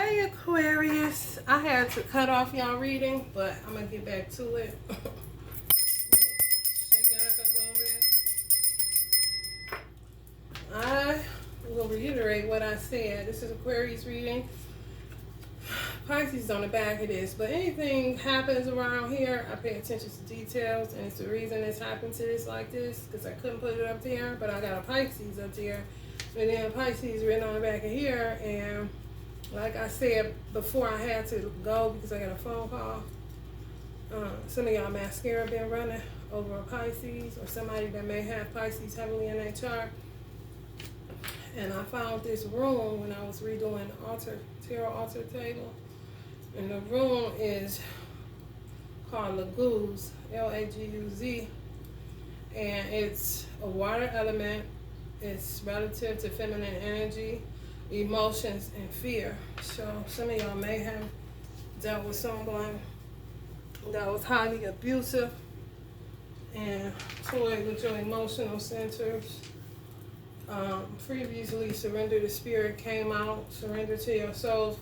Hey Aquarius, I had to cut off y'all reading, but I'm gonna get back to it. Shake it up a little bit. I will reiterate what I said. This is Aquarius reading. Pisces on the back of this, but anything happens around here, I pay attention to details, and it's the reason it's happened to this like this, because I couldn't put it up there, but I got a Pisces up there, and then Pisces written on the back of here, and like I said before, I had to go because I got a phone call. Some of y'all mascara been running over a Pisces, or somebody that may have Pisces heavily in their chart. And I found this room when I was redoing the tarot altar table. And the room is called Laguz, L-A-G-U-Z. And it's a water element. It's relative to feminine energy, emotions, and fear. So some of y'all may have dealt with someone that was highly abusive and toyed with your emotional centers. Previously, surrender to spirit came out, surrender to your soul's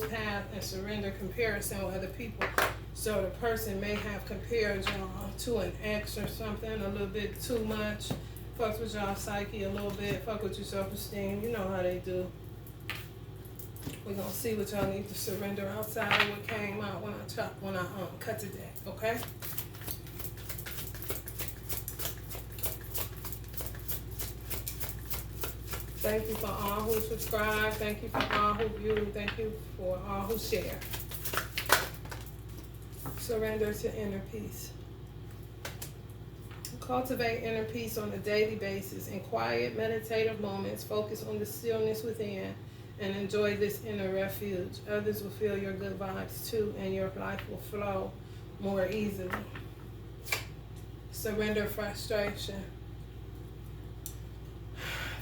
path, and surrender comparison with other people. So the person may have compared y'all to an ex or something a little bit too much. Fucks with y'all psyche a little bit, fuck with your self-esteem. You know how they do. We're gonna see what y'all need to surrender outside of what came out when I cut the deck, okay? Thank you for all who subscribe. Thank you for all who view. Thank you for all who share. Surrender to inner peace. Cultivate inner peace on a daily basis. In quiet, meditative moments, focus on the stillness within and enjoy this inner refuge. Others will feel your good vibes too, and your life will flow more easily. Surrender frustration.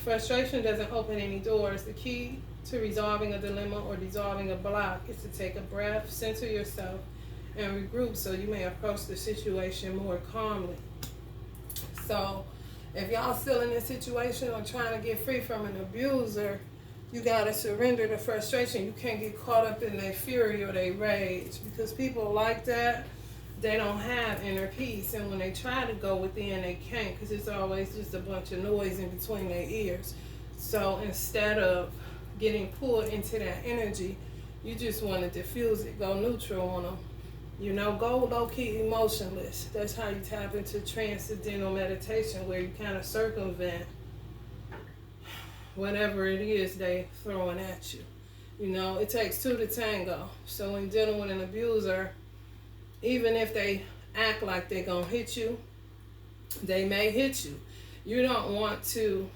Frustration doesn't open any doors. The key to resolving a dilemma or dissolving a block is to take a breath, center yourself, and regroup so you may approach the situation more calmly. So if y'all still in this situation or trying to get free from an abuser, you gotta surrender the frustration. You can't get caught up in their fury or their rage, because people like that, they don't have inner peace, and when they try to go within, they can't, because it's always just a bunch of noise in between their ears. So instead of getting pulled into that energy, you just want to diffuse it, go neutral on them. You know, go low-key emotionless. That's how you tap into transcendental meditation, where you kind of circumvent whatever it is they throwing at you. You know, it takes two to tango. So when dealing with an abuser, even if they act like they're going to hit you, they may hit you. You don't want to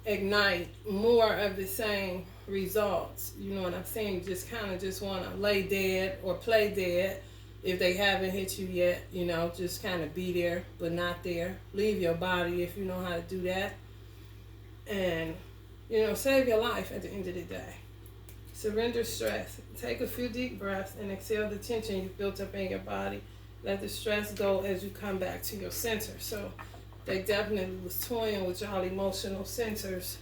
ignite more of the same results. You know what I'm saying? You just kind of just want to lay dead or play dead if they haven't hit you yet. You know, just kind of be there but not there. Leave your body if you know how to do that. And, you know, save your life at the end of the day. Surrender stress. Take a few deep breaths and exhale the tension you've built up in your body. Let the stress go as you come back to your center. So they definitely was toying with y'all emotional centers,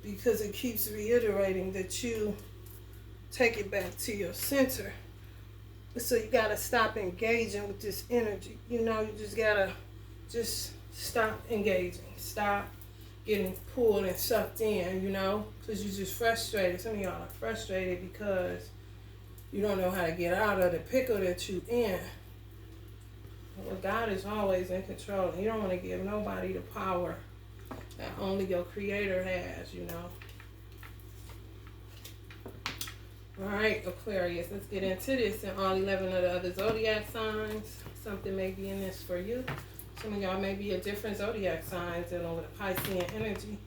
because it keeps reiterating that you take it back to your center. So you gotta stop engaging with this energy. You know, you just gotta just stop engaging. Stop getting pulled and sucked in, you know, because you're just frustrated. Some of y'all are frustrated because you don't know how to get out of the pickle that you're in. Well, God is always in control, and you don't want to give nobody the power that only your Creator has, you know. All right, Aquarius, let's get into this and all 11 of the other zodiac signs. Something may be in this for you. Some of y'all may be a different zodiac signs dealing with a Piscean energy.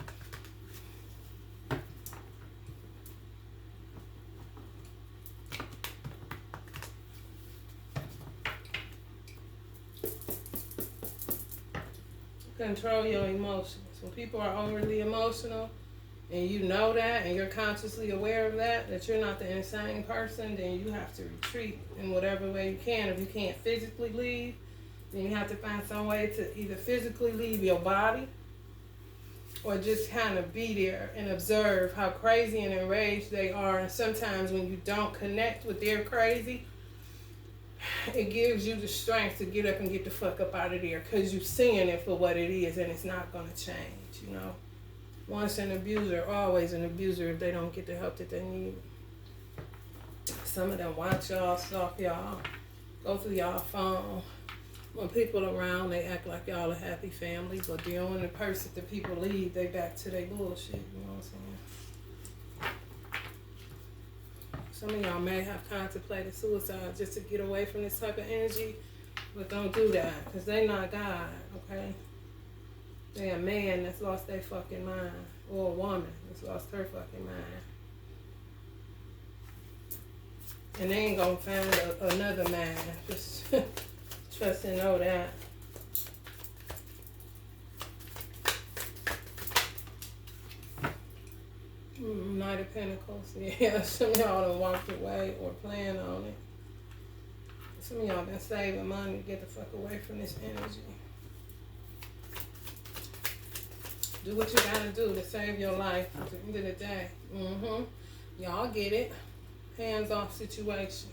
Control your emotions. When people are overly emotional and you know that and you're consciously aware of that, that you're not the insane person, then you have to retreat in whatever way you can. If you can't physically leave, then you have to find some way to either physically leave your body or just kind of be there and observe how crazy and enraged they are. And sometimes when you don't connect with their crazy, it gives you the strength to get up and get the fuck up out of there, because you're seeing it for what it is, and it's not going to change, you know. Once an abuser, always an abuser if they don't get the help that they need. Some of them watch y'all, stalk y'all, go through y'all phone. When people around, they act like y'all a happy family, but then when the people leave, they back to their bullshit, you know what I'm saying? Some of y'all may have contemplated suicide just to get away from this type of energy, but don't do that, because they not God, okay? They a man that's lost their fucking mind, or a woman that's lost her fucking mind. And they ain't gonna find another man. Just trust and know that. Knight of Pentacles. Yeah, some of y'all done walked away or plan on it. Some of y'all been saving money to get the fuck away from this energy. Do what you gotta do to save your life at the end of the day. Y'all get it. Hands-off situation.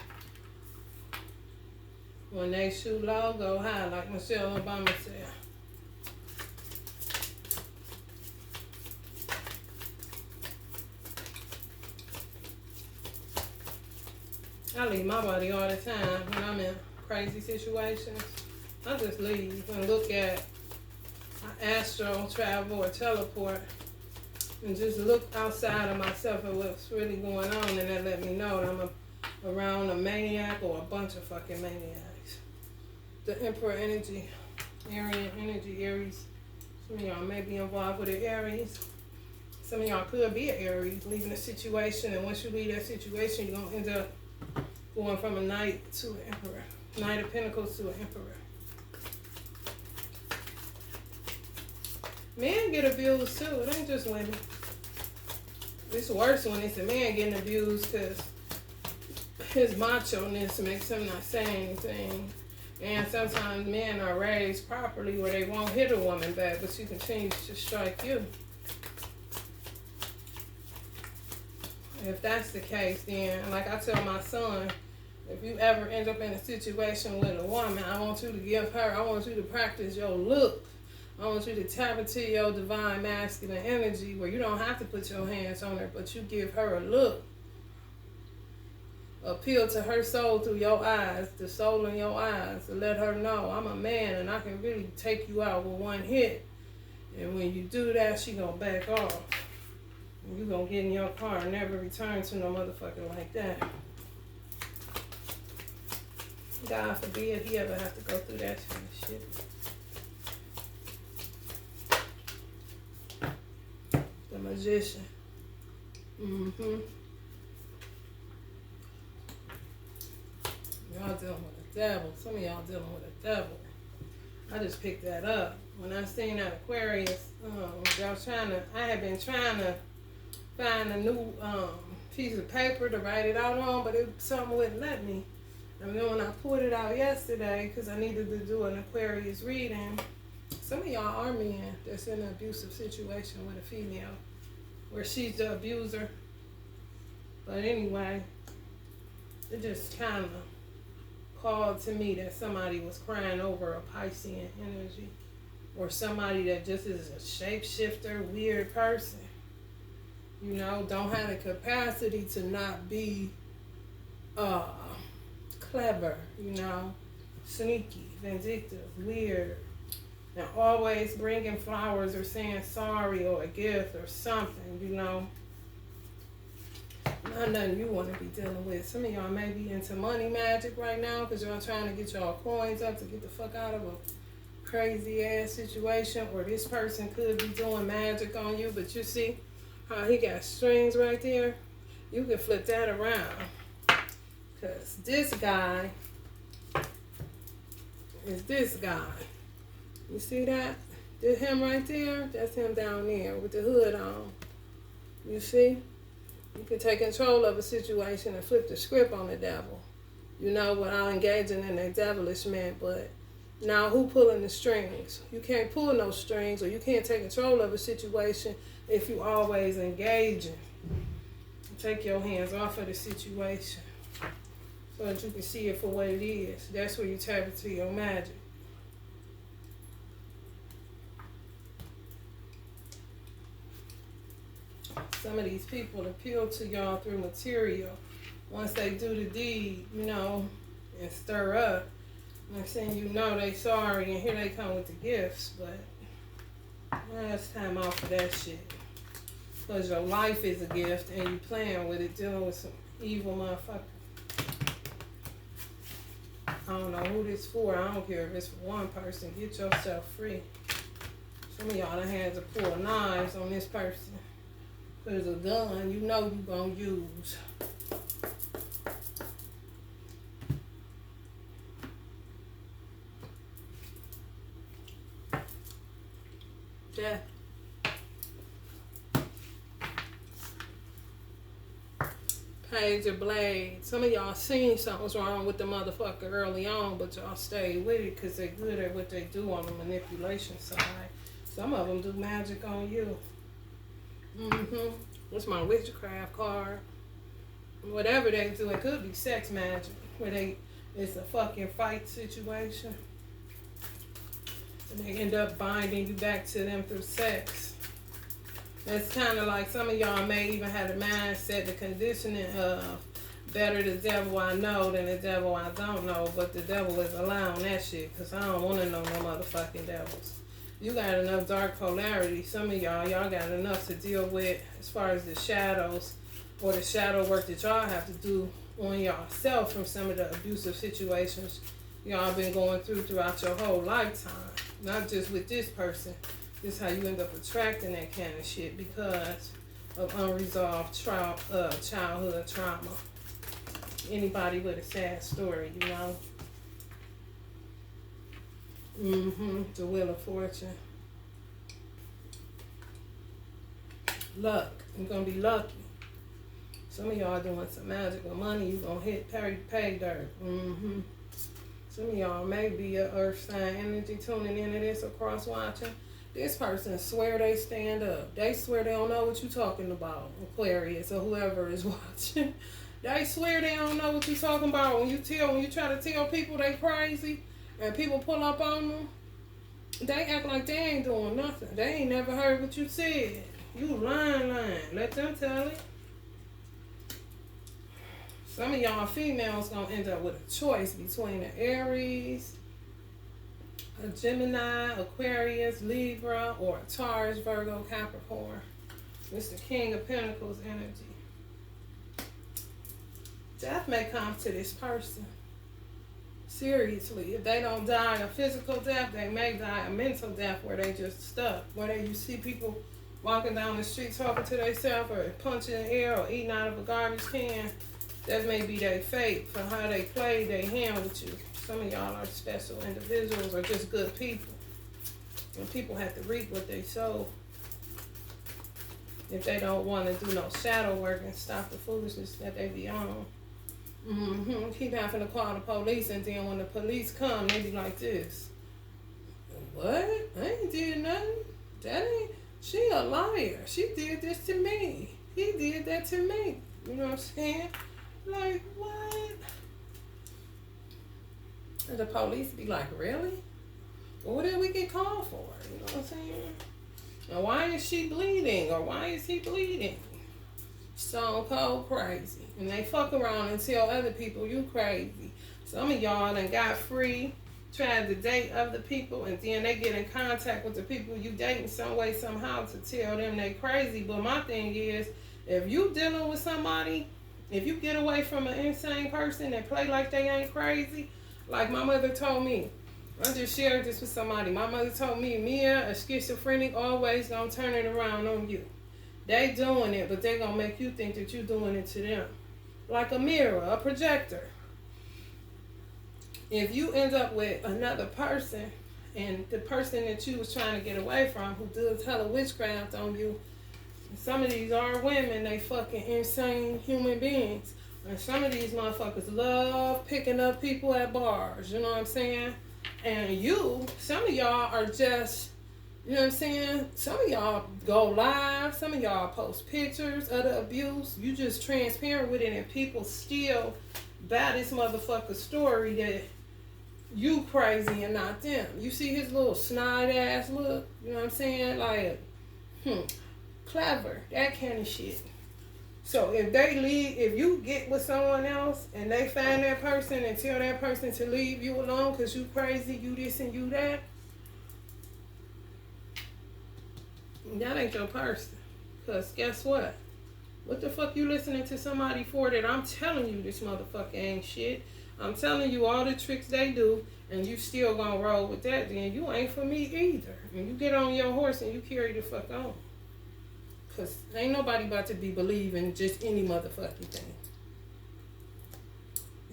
When they shoot low, go high, like Michelle Obama said. I leave my body all the time when I'm in crazy situations. I just leave and look at astral travel or teleport and just look outside of myself at what's really going on, and that let me know that I'm around a maniac or a bunch of fucking maniacs. The Emperor energy, Aryan energy, Aries. Some of y'all may be involved with the Aries. Some of y'all could be an Aries, leaving a situation, and once you leave that situation, you're going to end up going from a Knight to an Emperor. Knight of Pentacles to an Emperor. Men get abused too, it ain't just women. It's worse when it's a man getting abused, because his macho-ness makes him not say anything. And sometimes men are raised properly where they won't hit a woman back, but she continues to strike you. If that's the case, then, like I tell my son, if you ever end up in a situation with a woman, I want you to practice your look. I want you to tap into your divine masculine energy where you don't have to put your hands on her, but you give her a look. Appeal to her soul through your eyes, the soul in your eyes, to let her know I'm a man and I can really take you out with one hit. And when you do that, she gonna back off. And you gonna get in your car and never return to no motherfucker like that. God forbid he ever have to go through that kind of shit. The Magician. Y'all dealing with a devil. Some of y'all dealing with a devil. I just picked that up. When I seen that Aquarius, I had been trying to find a new piece of paper to write it out on, but something wouldn't let me. And then when I pulled it out yesterday, because I needed to do an Aquarius reading, some of y'all are men that's in an abusive situation with a female, where she's the abuser. But anyway, it just kind of called to me that somebody was crying over a Piscean energy, or somebody that just is a shapeshifter, weird person. You know, don't have the capacity to not be clever, you know, sneaky, vindictive, weird, and always bringing flowers or saying sorry or a gift or something, you know. Not nothing you want to be dealing with. Some of y'all may be into money magic right now because y'all trying to get y'all coins up to get the fuck out of a crazy ass situation, or this person could be doing magic on you, but you see how he got strings right there? You can flip that around, because this guy is this guy. You see that? That's him right there. That's him down there with the hood on. You see? You can take control of a situation and flip the script on the devil. You know, without engaging in that devilishment, but Now, who pulling the strings? You can't pull no strings, or you can't take control of a situation if you always engaging. Take your hands off of the situation so that you can see it for what it is. That's where you tap into your magic. Some of these people appeal to y'all through material. Once they do the deed, you know, and stir up, I'm saying, you know, they sorry, and here they come with the gifts, but it's time out for that shit. Because your life is a gift, and you playing with it, dealing with some evil motherfucker. I don't know who this for. I don't care if it's for one person. Get yourself free. Some of y'all done had to pull knives on this person. There's a gun you know you gonna use. Death. Page of Blades. Some of y'all seen something's wrong with the motherfucker early on, but y'all stayed with it because they're good at what they do on the manipulation side. Some of them do magic on you. What's my witchcraft card? Whatever they do, it could be sex magic, where it's a fucking fight situation. And they end up binding you back to them through sex. That's kind of like some of y'all may even have the mindset, the conditioning of better the devil I know than the devil I don't know, but the devil is allowing that shit because I don't want to know no motherfucking devils. You got enough dark polarity. Some of y'all got enough to deal with as far as the shadows or the shadow work that y'all have to do on yourself from some of the abusive situations y'all been going throughout your whole lifetime. Not just with this person. This is how you end up attracting that kind of shit because of unresolved childhood trauma. Anybody with a sad story, you know. The Wheel of Fortune. Luck. You're gonna be lucky. Some of y'all doing some magical money. You gonna hit pay dirt. Some of y'all may be a earth sign energy tuning into this or cross watching. This person swear they stand up. They swear they don't know what you talking about, Aquarius or whoever is watching. They swear they don't know what you talking about. When you try to tell people they crazy and people pull up on them, they act like they ain't doing nothing. They ain't never heard what you said. You lying. Let them tell it. Some of y'all females gonna end up with a choice between an Aries, a Gemini, Aquarius, Libra, or a Taurus, Virgo, Capricorn. It's the King of Pentacles energy. Death may come to this person. Seriously, if they don't die a physical death, they may die a mental death where they just stuck. Where you see people walking down the street talking to themselves or punching the air or eating out of a garbage can. That may be their fate for how they played their hand with you. Some of y'all are special individuals or just good people. And people have to reap what they sow. If they don't want to do no shadow work and stop the foolishness that they be on. Keep having to call the police, and then when the police come, they be like this. What? I ain't did nothing. She a liar. She did this to me. He did that to me. You know what I'm saying? Like, what? And the police be like, really? Well, what did we get called for? You know what I'm saying? And why is she bleeding? Or why is he bleeding? Stone cold crazy. And they fuck around and tell other people you crazy. Some of y'all done got free, tried to date other people, and then they get in contact with the people you dating some way, somehow to tell them they crazy. But my thing is, if you dealing with somebody, if you get away from an insane person that play like they ain't crazy, like my mother told me, I just shared this with somebody. My mother told me, Mia, a schizophrenic always gonna turn it around on you. They doing it, but they gonna make you think that you doing it to them. Like a mirror, a projector. If you end up with another person, and the person that you was trying to get away from, who does hella witchcraft on you, some of these are women, they fucking insane human beings. And some of these motherfuckers love picking up people at bars, you know what I'm saying? And some of y'all are just, you know what I'm saying? Some of y'all go live. Some of y'all post pictures of the abuse. You just transparent with it, and people still buy this motherfucker story that you crazy and not them. You see his little snide ass look? You know what I'm saying? Like, clever. That kind of shit. So if you get with someone else and they find that person and tell that person to leave you alone because you crazy, you this and you that, that ain't your person. Because guess what? What the fuck you listening to somebody for that I'm telling you this motherfucker ain't shit? I'm telling you all the tricks they do, and you still gonna roll with that, then you ain't for me either. And you get on your horse and you carry the fuck on. Because ain't nobody about to be believing just any motherfucking thing.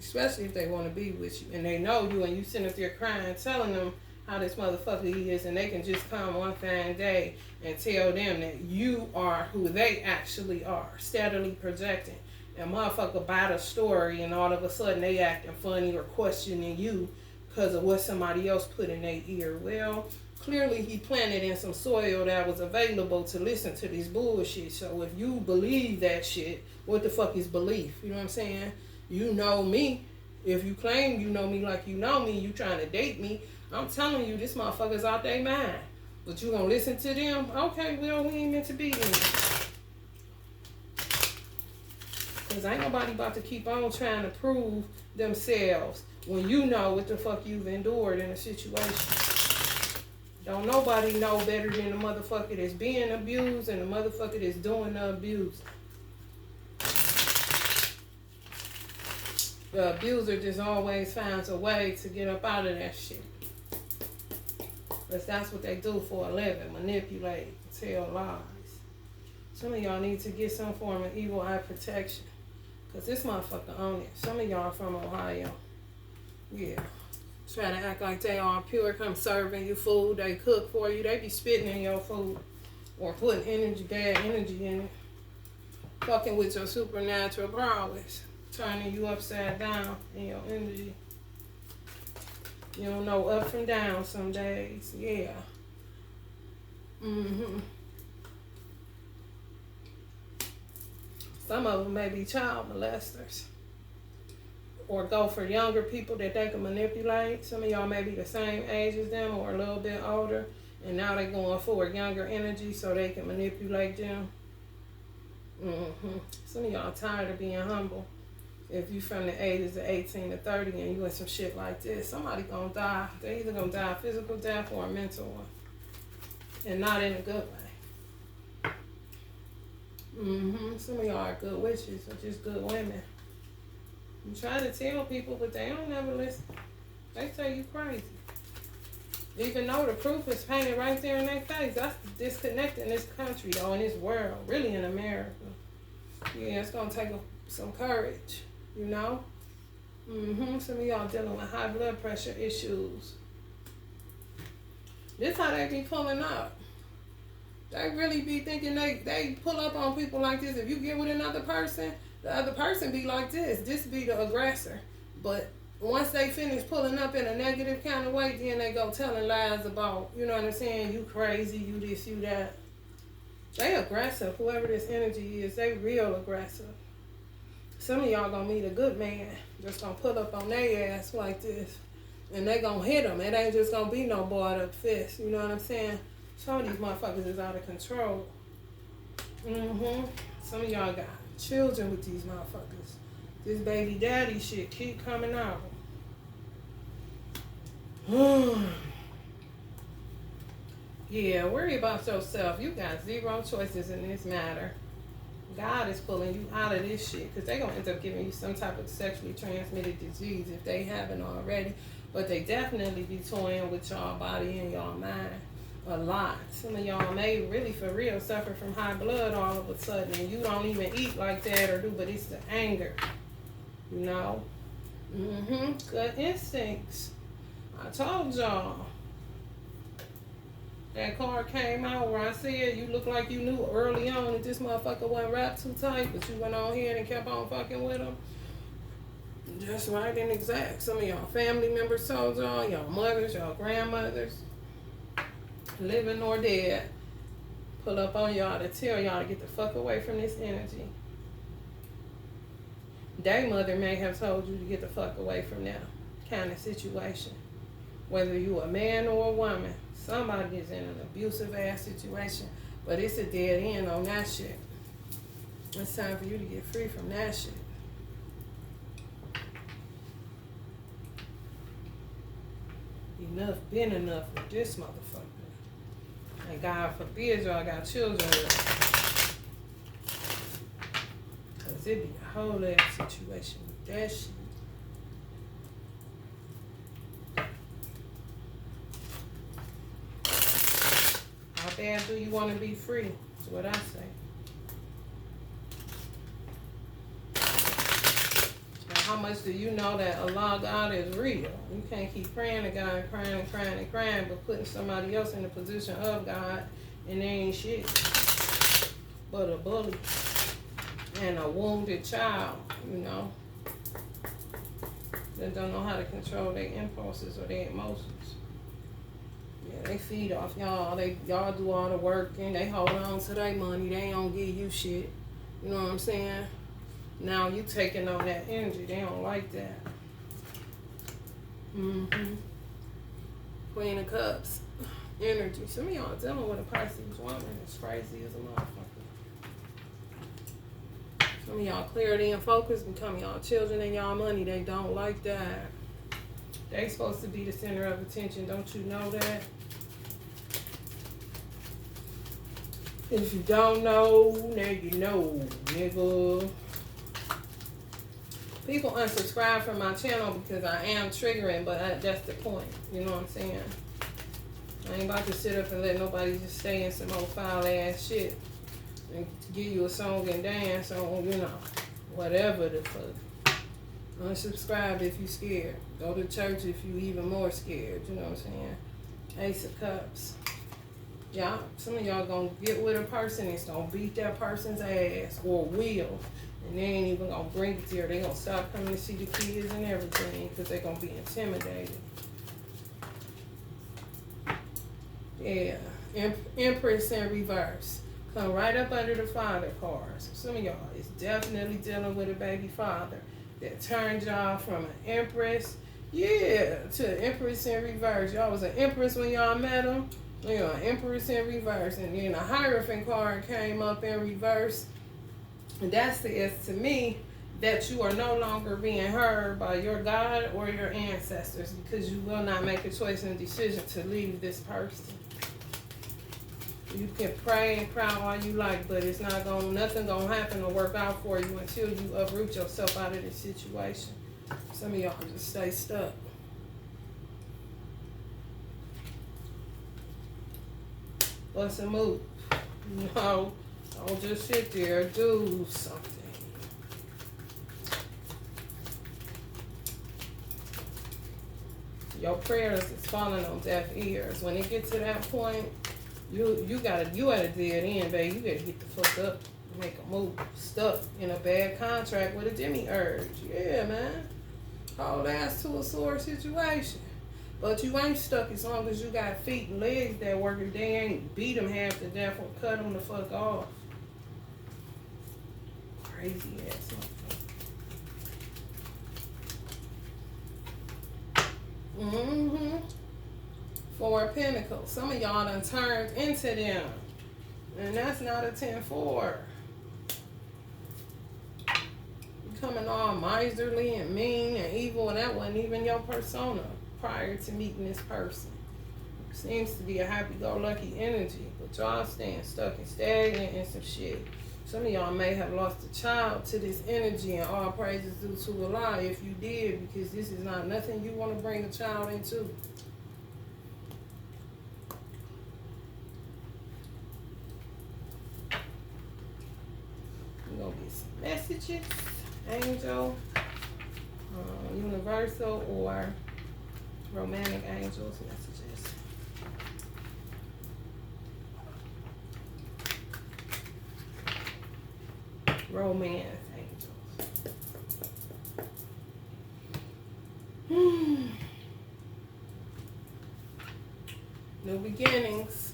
Especially if they want to be with you. And they know you and you sitting up there crying, telling them how this motherfucker is. And they can just come one fine day and tell them that you are who they actually are. Steadily projecting. And motherfucker buy the story and all of a sudden they acting funny or questioning you because of what somebody else put in their ear. Well, clearly he planted in some soil that was available to listen to this bullshit. So if you believe that shit, what the fuck is belief? You know what I'm saying? You know me. If you claim you know me like you know me, you trying to date me, I'm telling you this motherfucker's out their mind. But you gonna listen to them? Okay, well, we ain't meant to be in. Because ain't nobody about to keep on trying to prove themselves when you know what the fuck you've endured in a situation. Don't nobody know better than the motherfucker that's being abused and the motherfucker that's doing the abuse. The abuser just always finds a way to get up out of that shit. Because that's what they do for a living. Manipulate, tell lies. Some of y'all need to get some form of evil eye protection. Because this motherfucker on it. Some of y'all from Ohio. Yeah. Try to act like they all pure, come serving you food, they cook for you, they be spitting in your food or putting bad energy in it. Fucking with your supernatural prowess, turning you upside down in your energy. You don't know up from down some days, yeah. Some of them may be child molesters. Or go for younger people that they can manipulate. Some of y'all may be the same age as them or a little bit older. And now they're going for a younger energy so they can manipulate them. Some of y'all tired of being humble. If you from the ages of 18 to 30 and you in some shit like this, somebody gonna die. They either gonna die a physical death or a mental one. And not in a good way. Some of y'all are good witches or just good women. You try to tell people, but they don't ever listen. They say you crazy. Even though the proof is painted right there in their face. That's the disconnect in this country, though, in this world. Really in America. Yeah, it's going to take some courage, you know? Some of y'all dealing with high blood pressure issues. This how they be pulling up. They really be thinking they pull up on people like this. If you get with another person, the other person be like this. This be the aggressor. But once they finish pulling up in a negative kind of way, then they go telling lies about, you know what I'm saying, you crazy, you this, you that. They aggressive. Whoever this energy is, they real aggressive. Some of y'all gonna meet a good man just gonna pull up on their ass like this. And they gonna hit them. It ain't just gonna be no bored up fist. You know what I'm saying? Some of these motherfuckers is out of control. Some of y'all got children with these motherfuckers. This baby daddy shit keep coming out. Yeah, worry about yourself. You got zero choices in this matter. God is pulling you out of this shit because they're going to end up giving you some type of sexually transmitted disease if they haven't already. But they definitely be toying with y'all body and y'all mind a lot. Some of y'all may really for real suffer from high blood all of a sudden and you don't even eat like that or do, but it's the anger, you know? Good instincts. I told y'all. That card came out where I said you look like you knew early on that this motherfucker wasn't wrapped too tight, but you went on here and kept on fucking with him. Just right and exact. Some of y'all family members told y'all mothers, y'all grandmothers, living or dead, pull up on y'all to tell y'all to get the fuck away from this energy. Their mother may have told you to get the fuck away from that kind of situation. Whether you a man or a woman, somebody is in an abusive ass situation, but it's a dead end on that shit. It's time for you to get free from that shit. Enough been enough with this motherfucker. And God forbid y'all got children with. Cause it be a whole ass situation with that shit. How bad do you want to be free? That's what I say. How much do you know that Allah, God is real? You can't keep praying to God and crying and crying and crying, but putting somebody else in the position of God, and they ain't shit but a bully and a wounded child, you know, that don't know how to control their impulses or their emotions. Yeah, they feed off y'all. Y'all do all the work and they hold on to their money. They don't give you shit. You know what I'm saying? Now you taking on that energy. They don't like that. Queen of Cups energy. Some of y'all dealing with a Pisces woman. It's crazy as a motherfucker. Some of y'all clarity and focus become y'all children and y'all money. They don't like that. They supposed to be the center of attention. Don't you know that? If you don't know, now you know, nigga. People unsubscribe from my channel because I am triggering, but that's the point. You know what I'm saying? I ain't about to sit up and let nobody just stay in some old foul ass shit and give you a song and dance on, you know, whatever the fuck. Unsubscribe if you scared. Go to church if you even more scared. You know what I'm saying? Ace of Cups. Y'all, some of y'all gonna get with a person and it's gonna beat that person's ass or will. And they ain't even gonna bring it to her. They gonna stop coming to see the kids and everything because they gonna be intimidated. Yeah, Empress in reverse. Come right up under the father cards. Some of y'all is definitely dealing with a baby father that turned y'all from an Empress, yeah, to Empress in reverse. Y'all was an Empress when y'all met him. You know, Empress in reverse. And then a Hierophant card came up in reverse. And that says to me that you are no longer being heard by your God or your ancestors because you will not make a choice and decision to leave this person. You can pray and cry all you like, but it's not gonna, nothing gonna happen or work out for you until you uproot yourself out of this situation. Some of y'all just stay stuck. What's a move? No. Don't just sit there, do something. Your prayers is falling on deaf ears. When it gets to that point, you at a dead end, baby. You gotta get the fuck up and make a move. Stuck in a bad contract with a demiurge. Yeah, man. Hold ass to a sore situation. But you ain't stuck as long as you got feet and legs that work. If they ain't beat them half to death or cut them the fuck off. Crazy ass motherfucker. Four of Pentacles. Some of y'all done turned into them. And that's not a 10-4. Becoming all miserly and mean and evil, and that wasn't even your persona prior to meeting this person. Seems to be a happy-go-lucky energy, but y'all staying stuck and stagnant in some shit. Some of y'all may have lost a child to this energy, and all praises due to Allah if you did, because this is not nothing you want to bring a child into. We're going to get some messages. Angel, universal, or romantic angels messages. Romance angels. beginnings.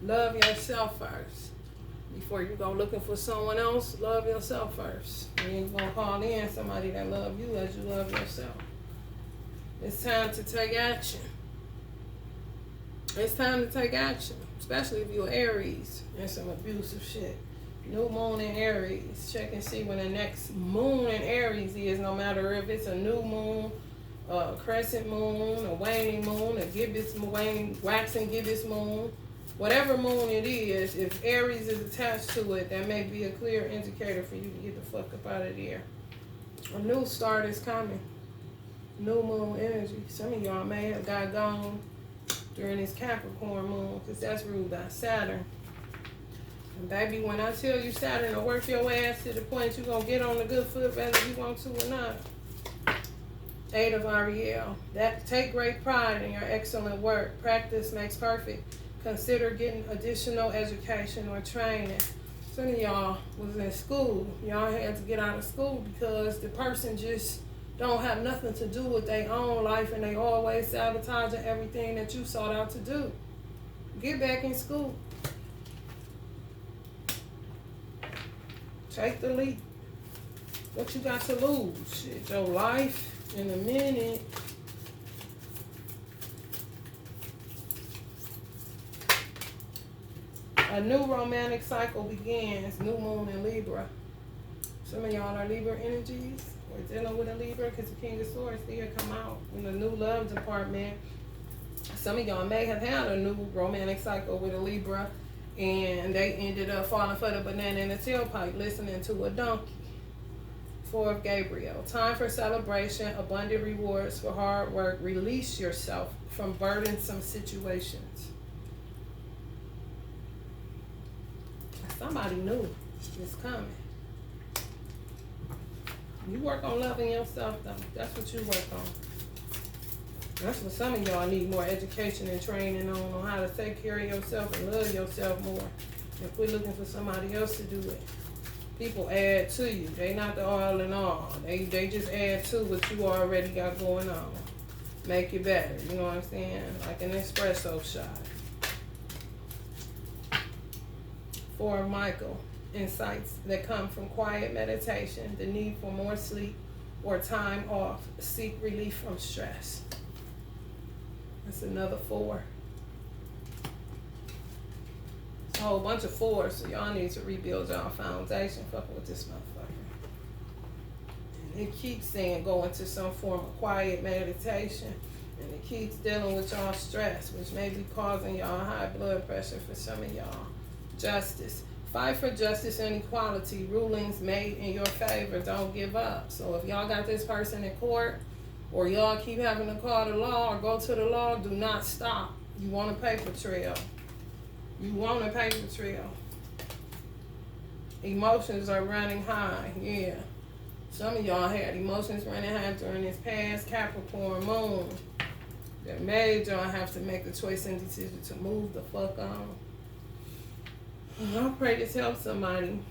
Love yourself first. Before you go looking for someone else, love yourself first. And then you're going to call in somebody that loves you as you love yourself. It's time to take action. It's time to take action. Especially if you're Aries and some abusive shit. New moon in Aries. Check and see when the next moon in Aries is. No matter if it's a new moon, a crescent moon, a waning moon, a gibbous waning, waxing gibbous moon. Whatever moon it is, if Aries is attached to it, that may be a clear indicator for you to get the fuck up out of there. A new start is coming. New moon energy. Some of y'all may have got gone during this Capricorn moon, because that's ruled by Saturn. And baby, when I tell you Saturn to work your ass to the point you're going to get on the good foot whether you want to or not. 8 of Ariel. That take great pride in your excellent work. Practice makes perfect. Consider getting additional education or training. Some of y'all was in school. Y'all had to get out of school because the person just don't have nothing to do with their own life and they always sabotaging everything that you sought out to do. Get back in school. Take the leap. What you got to lose? Shit, your life in a minute. A new romantic cycle begins. New moon in Libra. Some of y'all are Libra energies. We're dealing with a Libra because the King of Swords did come out in the new love department. Some of y'all may have had a new romantic cycle with a Libra and they ended up falling for the banana in the tailpipe listening to a donkey. 4 of Gabriel. Time for celebration, abundant rewards for hard work. Release yourself from burdensome situations. Somebody new is coming. You work on loving yourself, though. That's what you work on. That's what some of y'all need more education and training on how to take care of yourself and love yourself more. If we're looking for somebody else to do it. People add to you. They not the all in all. They just add to what you already got going on. Make it better. You know what I'm saying? Like an espresso shot. 4 of Michael. Insights that come from quiet meditation, the need for more sleep or time off. Seek relief from stress. That's another 4. It's a whole bunch of 4s, so y'all need to rebuild y'all foundation. Fucking with this motherfucker. And it keeps saying go into some form of quiet meditation. And it keeps dealing with y'all stress, which may be causing y'all high blood pressure for some of y'all. Justice. Fight for justice and equality. Rulings made in your favor. Don't give up. So if y'all got this person in court, or y'all keep having to call the law or go to the law, do not stop. You want a paper trail. You want a paper trail. Emotions are running high. Yeah. Some of y'all had emotions running high during this past Capricorn moon that made y'all have to make the choice and decision to move the fuck on. I pray this helps somebody. And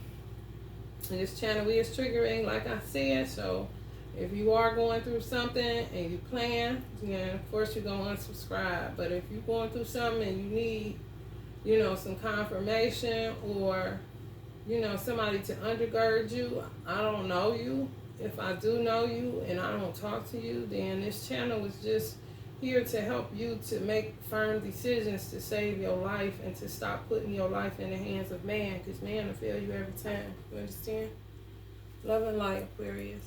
this channel is triggering, like I said. So if you are going through something and you plan, then of course you're going to unsubscribe. But if you're going through something and you need, you know, some confirmation or, you know, somebody to undergird you, I don't know you. If I do know you and I don't talk to you, then this channel is just here to help you to make firm decisions to save your life and to stop putting your life in the hands of man, because man will fail you every time. You understand? Love and light, Aquarius.